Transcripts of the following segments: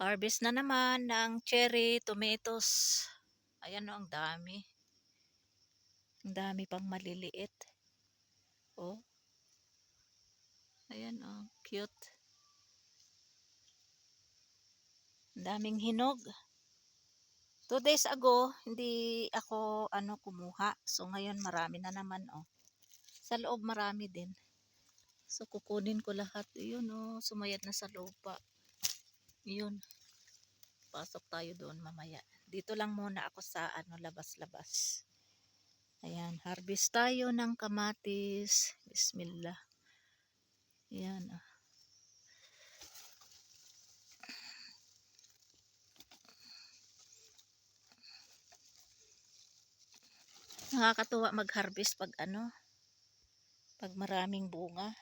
Harvest na naman ng cherry tomatoes. Ayan o, ang dami. Ang dami pang maliliit. Oh, ayan o, cute. Ang daming hinog. 2 days ago, hindi ako kumuha. So ngayon marami na naman oh. Sa loob marami din. So kukunin ko lahat. Yun oh, sumayad na sa lupa. Yun. Pasok tayo doon mamaya. Dito lang muna ako sa labas-labas. Ayan, harvest tayo ng kamatis. Bismillah. Ayan ah. Nakakatuwa mag-harvest pag pag maraming bunga.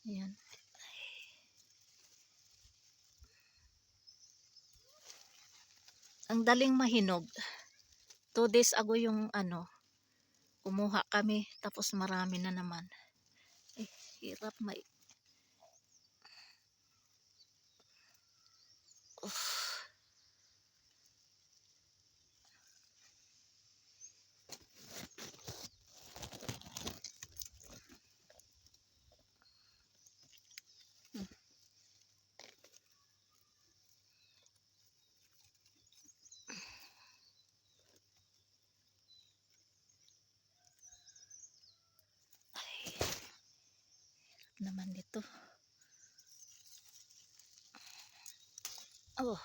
Ayan. Ang daling mahinog. 2 days ago yung kumuha kami tapos marami na naman. Eh, hirap naman dito. Oh.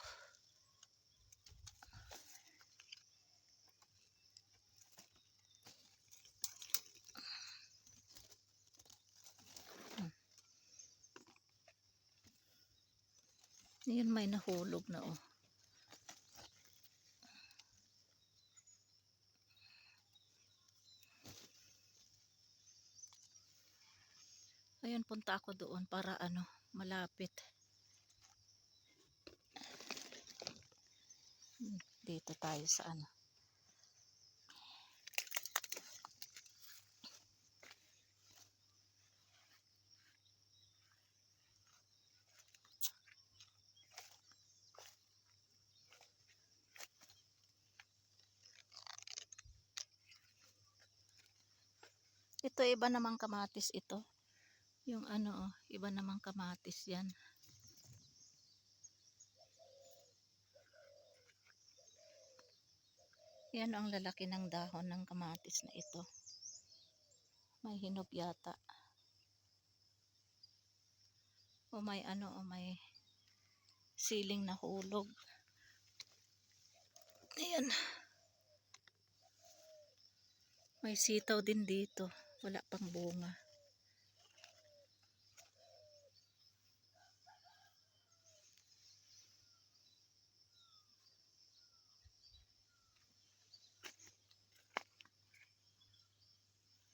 Ayan, may nahulog na oh. Ayan, punta ako doon para malapit. Dito tayo sa Ito iba namang kamatis ito. Yung iba namang kamatis yan. Yan ang lalaki ng dahon ng kamatis na ito. May hinog yata. O may may siling na hulog. Ayan. May sitaw din dito. Wala pang bunga.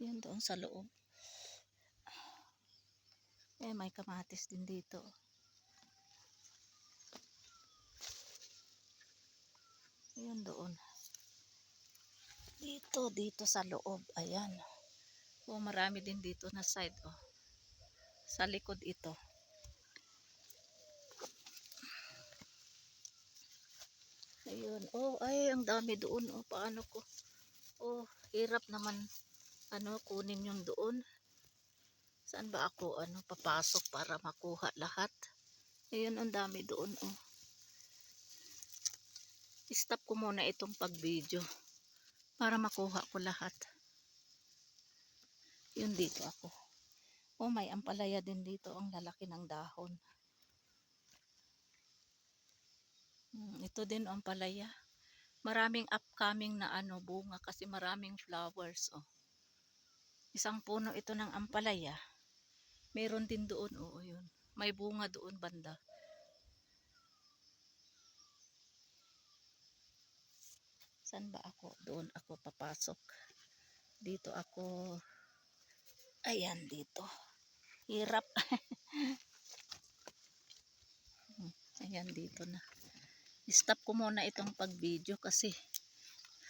Yan doon sa loob. May kamatis din dito. Yan doon. Dito sa loob. Ayan. Marami din dito na side oh. Sa likod ito. Ayun. Oh, ay ang dami doon oh. Paano ko? Oh, hirap naman kunin yung doon. Saan ba ako papasok para makuha lahat? Ayun, ang dami doon oh. I-stop ko muna itong pag-video para makuha ko lahat. Yun, dito ako. Oh, may ampalaya din dito. Ang lalaki ng dahon. Ito din ang ampalaya. Maraming upcoming na bunga kasi maraming flowers oh. Isang puno ito ng ampalaya. Meron din doon oh, yun. May bunga doon banda. Saan ba ako? Doon ako papasok. Dito ako. Ayan, dito. Hirap. Ayan, dito na. I-stop ko muna itong pag-video kasi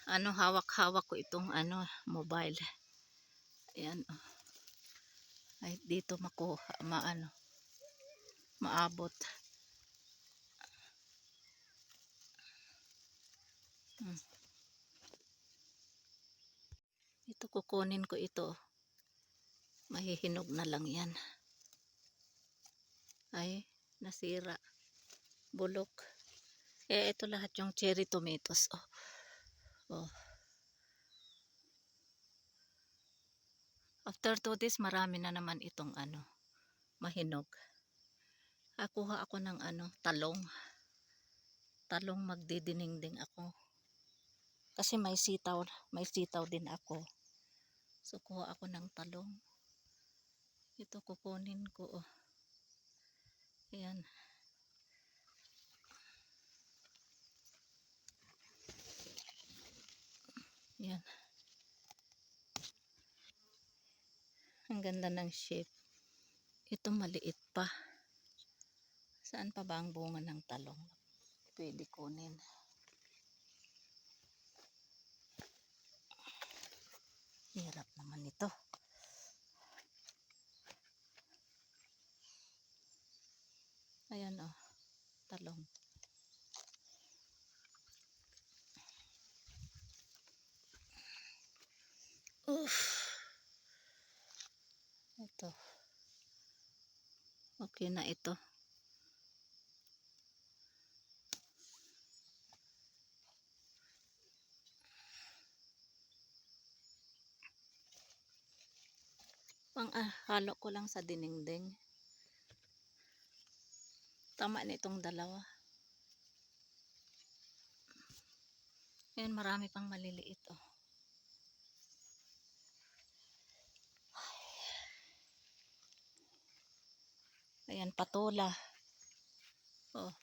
hawak-hawak ko itong mobile. Ayan oh. Ay, dito makuha, maabot. Hmm. Ito kukunin ko ito. Mahihinog na lang yan. Ay, nasira. Bulok. Ito lahat yung cherry tomatoes. Oh. Oh. After 2 days, marami na naman itong mahinog. Kuha ako ng talong. Talong magdidinengdeng ako. Kasi may sitaw din ako. So kuha ako ng talong. Ito kukunin ko. Oh. Ayan. Ayan. Ang ganda ng shape. Ito maliit pa. Saan pa ba ang bunga ng talong? Pwede kunin. Hirap naman ito. Ayan oh, talong. Uff. Ito. Okay na ito. Halo ko lang sa dinengdeng. Tama na itong dalawa. Ayan, marami pang maliliit oh. Ayan, patola. Oh.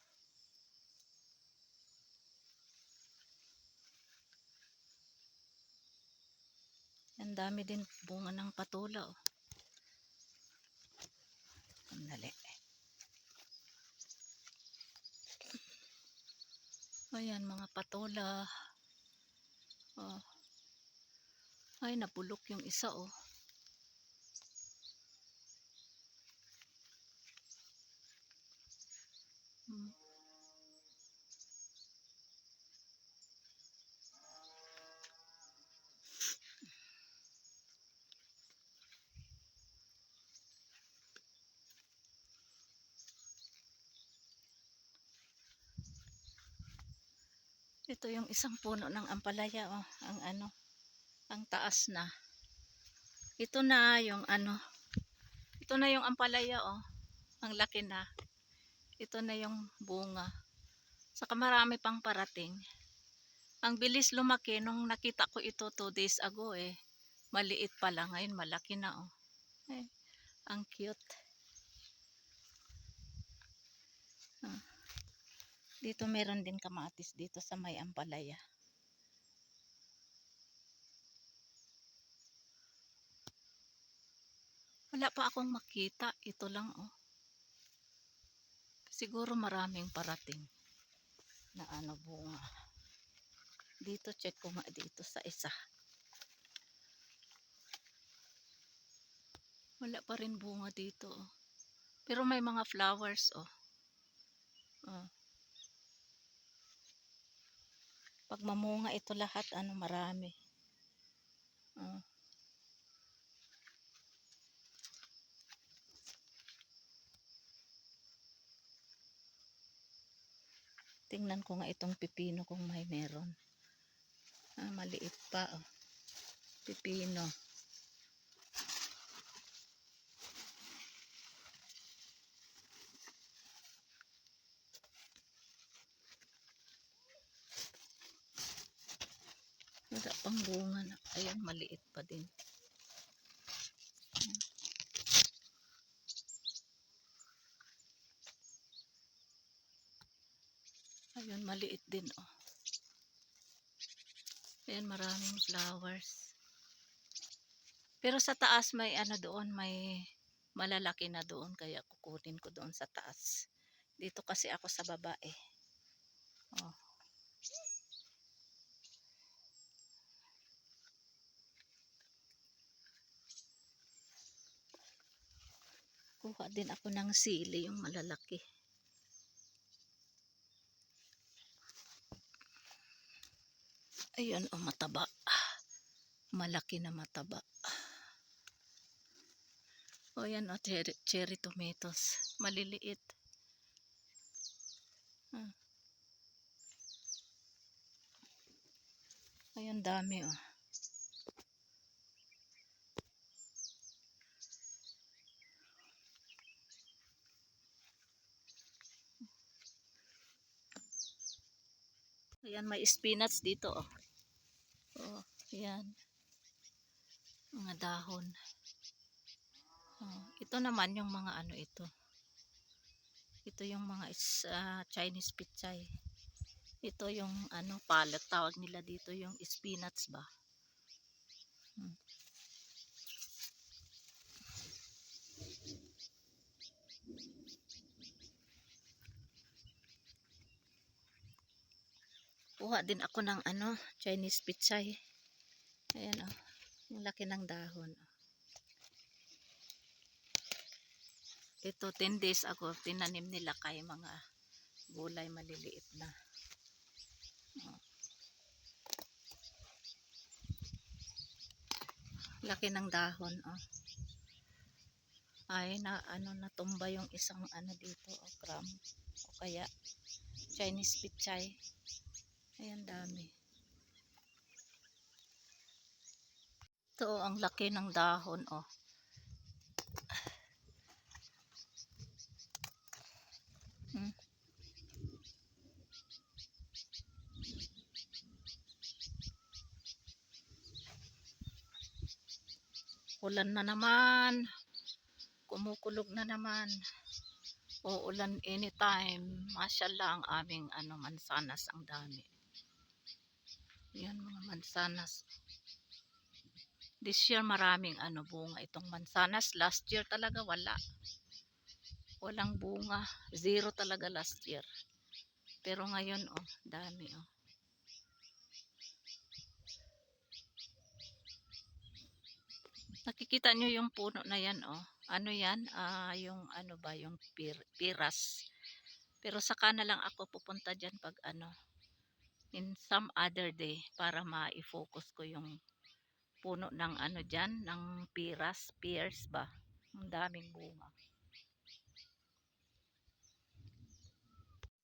Ang dami din bunga ng patola oh. Sandali. Ayan, mga patola. Oh. Ay, napulok yung isa oh. Hmm. Ito yung isang puno ng ampalaya oh, ang taas na. Ito na yung ito na yung ampalaya oh. Ang laki na. Ito na yung bunga. Saka marami pang parating. Ang bilis lumaki nung nakita ko ito 2 days ago eh. Maliit pa lang, ngayon malaki na oh. Ay, ang cute. Dito meron din kamatis dito sa may ampalaya. Wala pa akong makita. Ito lang oh. Siguro maraming parating na bunga. Dito check ko nga dito sa isa. Wala pa rin bunga dito oh. Pero may mga flowers oh. Oh. Pag mamunga ito lahat marami. Oh. Tingnan ko nga itong pipino kung may meron. Maliit pa oh. Pipino. Wala pang bunga na. Ayan, maliit pa din. Ayun, maliit din oh. Ayan, maraming flowers. Pero sa taas may doon, may malalaki na doon. Kaya kukunin ko doon sa taas. Dito kasi ako sa baba eh. Oh. Kuha din ako ng sili, yung malalaki. Ayun, oh, mataba. Malaki na mataba. O yan, oh, cherry tomatoes. Maliliit. Ayan, dami, oh. Ayan, may spinach dito, oh. Oh, ayan. Mga dahon. Oh, ito naman yung mga ano ito. Ito yung mga Chinese pichay. Ito yung ano, palak tawag nila dito, yung spinach ba. Kuha din ako ng ano, Chinese pichay. Ayan, oh. Yung laki ng dahon. Ito 10 days ago tinanim nila kay mga gulay maliliit na. Oh. Laki ng dahon, oh. Ay na ano, natumba yung isang ano dito, oh, gram o kaya Chinese pichay. Ayan, dami. Ito, oh, ang laki ng dahon, oh. Ulan na naman. Kumukulog na naman. Uulan anytime. Masyaallah ang aming ano, mansanas, ang dami. Yan, mga mansanas. This year maraming ano, bunga itong mansanas. Last year talaga wala. Walang bunga. Zero talaga last year. Pero ngayon, oh, dami, oh. Nakikita nyo yung puno na yan, oh. Ano yan? Yung ano ba, yung piras. Pero saka na lang ako pupunta dyan pag ano, in some other day, para ma-focus ko yung puno ng ano dyan, ng pears ba. Ang daming bunga.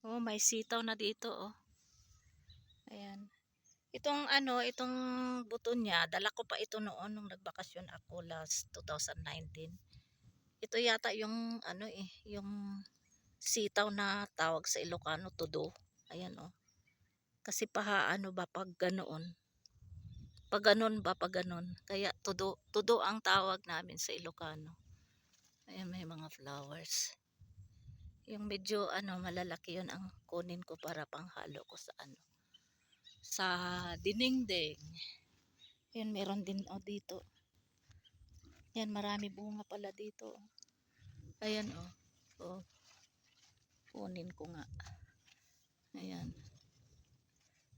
Oh, may sitaw na dito, oh. Ayan. Itong ano, itong buto niya, dala ko pa ito noon nung nagbakasyon ako last 2019. Ito yata yung ano eh, yung sitaw na tawag sa Ilocano, tudo. Ayan, oh. Kasi paha ano ba pag ganoon. Pag ganon ba, pag ganon. Kaya tudo ang tawag namin sa Ilocano. Ayan, may mga flowers. Yung medyo ano, malalaki yun ang kunin ko para panghalo ko sa ano, sa dinengdeng. Yan, meron din, oh, dito. Yan, marami bunga pala dito. Ayan, oh. Oh. Kunin ko nga. Ayan.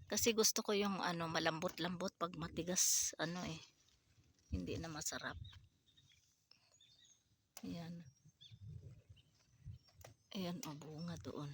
Kasi gusto ko yung ano, malambot-lambot, pag matigas ano eh, hindi na masarap. Ayan. Ayan, oh, bunga doon.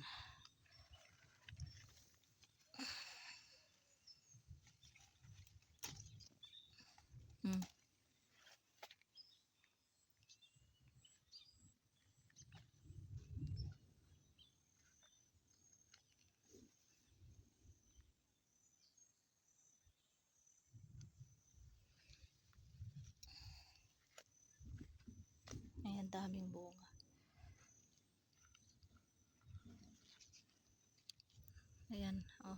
Ayan, daming bunga. Ayan, oh.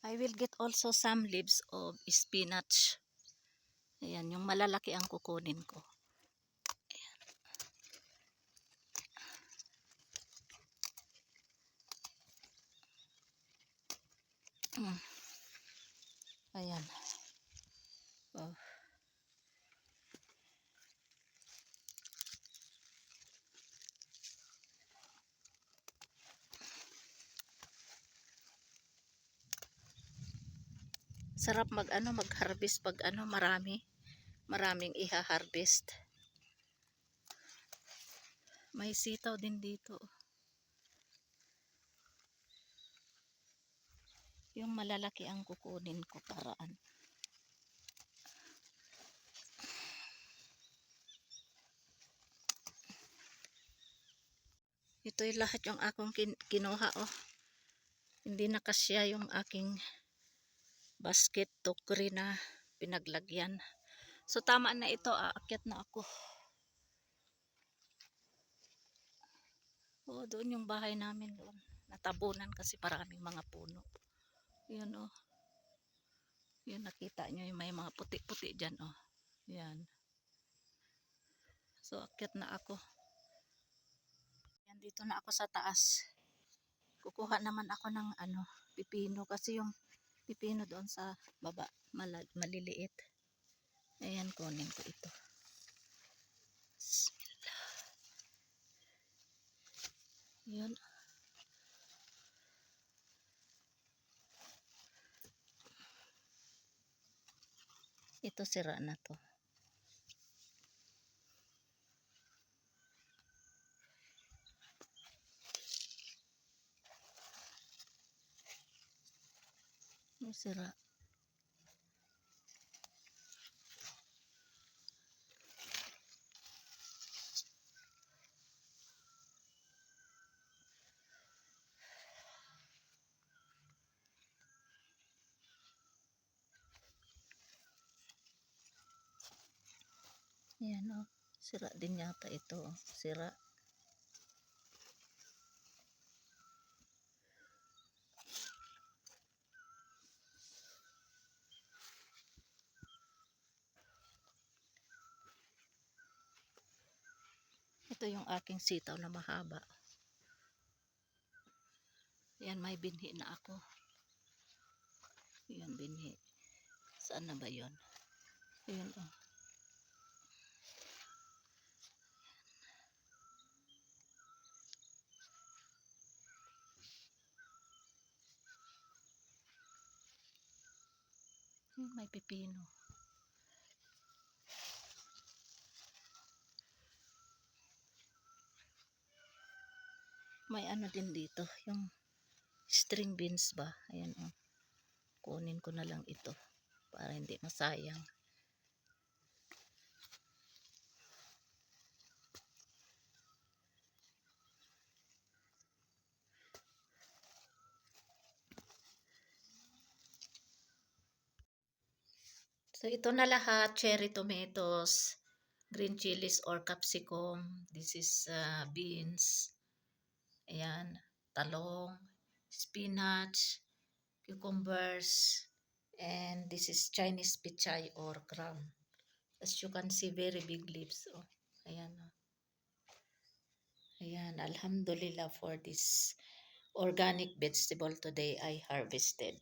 I will get also some leaves of spinach. Ayan, yung malalaki ang kukunin ko. Ayan. Ayan. Oh. Sarap mag ano, mag-harvest pag ano, marami. maraming iha-harvest. May sitaw din dito. Yung malalaki ang kukunin ko paraan. Ito yung lahat yung akong kinuha, oh. Hindi na kasya yung aking basket tokri na pinaglagyan. So tama na ito, aakyat na ako. Oh, doon yung bahay namin doon. Natabunan kasi maraming mga puno. Yun, oh. Yun, nakita nyo yung may mga puti-puti dyan, oh. Yan. So akyat na ako. Yan, dito na ako sa taas. Kukuha naman ako ng pipino kasi yung pipino doon sa baba maliliit. Ayan, kunin ko ito. Bismillah. Yun. Ito sira na to. Sira. Yan, oh. Sira din yata ito, oh. Sira. Ito yung aking sitaw na mahaba. Yan, may binhi na ako. Yan, binhi. Saan na ba yun? Yun, oh. May pipino. May din dito, yung string beans ba? Ayan, oh. Kunin ko na lang ito para hindi masayang. So ito na lahat, cherry tomatoes, green chilies or capsicum. This is beans. Ayan, talong, spinach, cucumbers, and this is Chinese pichay or gram. As you can see, very big leaves. Oh, ayan. Ayan, alhamdulillah for this organic vegetable today I harvested.